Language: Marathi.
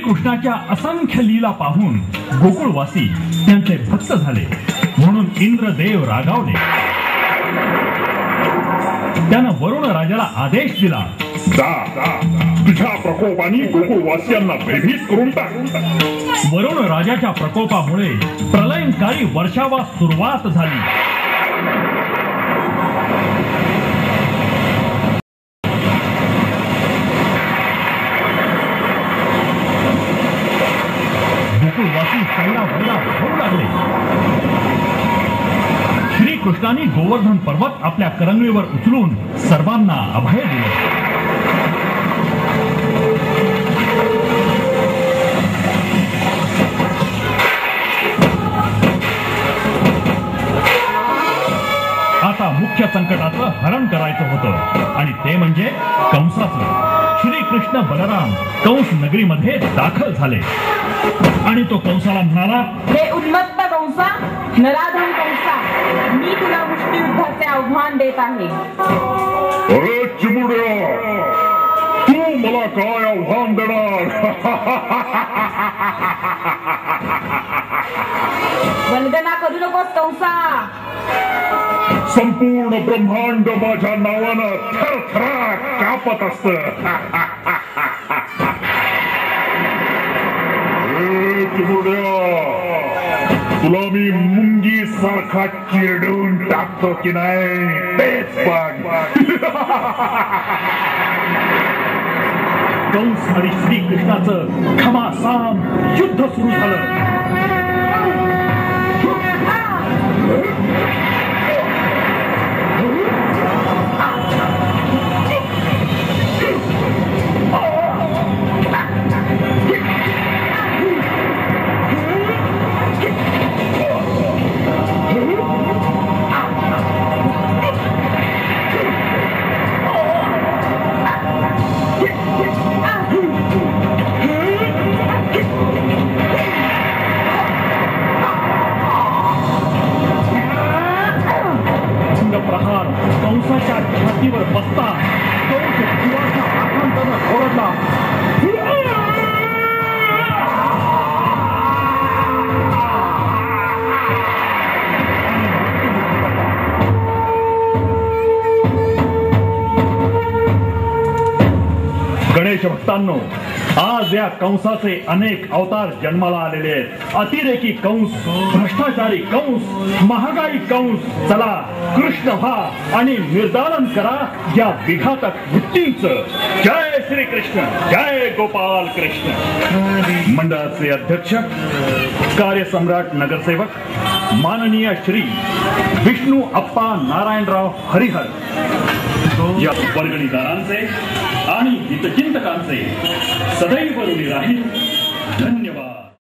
श्रीकृष्णाच्या असंख्य लीला पाहून गोकुळवासी त्यांचे भक्त झाले, म्हणून इंद्रदेव रागावले. त्यानं वरुण राजाला आदेश दिला, तुझ्या प्रकोपाने गोकुळवासियांना भयभीत करून टाक. वरुण राजाच्या प्रकोपामुळे प्रलयंकारी वर्षावा सुरुवात झाली. गोकुळवासी सैला वैला होऊ लागले. श्रीकृष्णाने गोवर्धन पर्वत आपल्या करंगळीवर उचलून सर्वांना अभय दिले. आता मुख्य संकटाचं हरण करायचं होतं आणि ते म्हणजे कंसाचं. श्रीकृष्ण बलराम कंस नगरीमध्ये दाखल झाले आणि तो कंसाला म्हणाला, हे उन्मत्त कंसा, नराधम कंसा, मी तुला मुष्टियुद्धाचे आव्हान देत आहे. अरे चिमुड्या, तू मला काय आव्हान देणार? वंदना करू नकोस कंसा. संपूर्ण ब्रह्मांड माझ्या नावानं थरथर कापत असत. तुला मी मुंगी सारखा चिरडून टाकतो की नाही तेच बघ. कंस आणि श्रीकृष्णाचं घमासाम युद्ध सुरू झालं. प्रहार कंसाच्या छातीवर बसता कंस जीवाच्या आकांतानं ओरडला. गणेश भक्तांनो, आज या कंसाचे अनेक अवतार जन्माला आलेले आहेत. अतिरेकी कंस, भ्रष्टाचारी कंस, महागाई कंस. चला कृष्ण व्हा आणि निर्दालन करा या विघातक वृत्तींचं. जय श्रीकृष्ण, जय गोपाल कृष्ण. मंडळाचे अध्यक्ष, कार्यसम्राट नगरसेवक माननीय श्री विष्णू अप्पा नारायणराव हरिहर, या वर्गणीदारांचे आणि हितचिंतकांचे सदैव ऋणी राहील. धन्यवाद.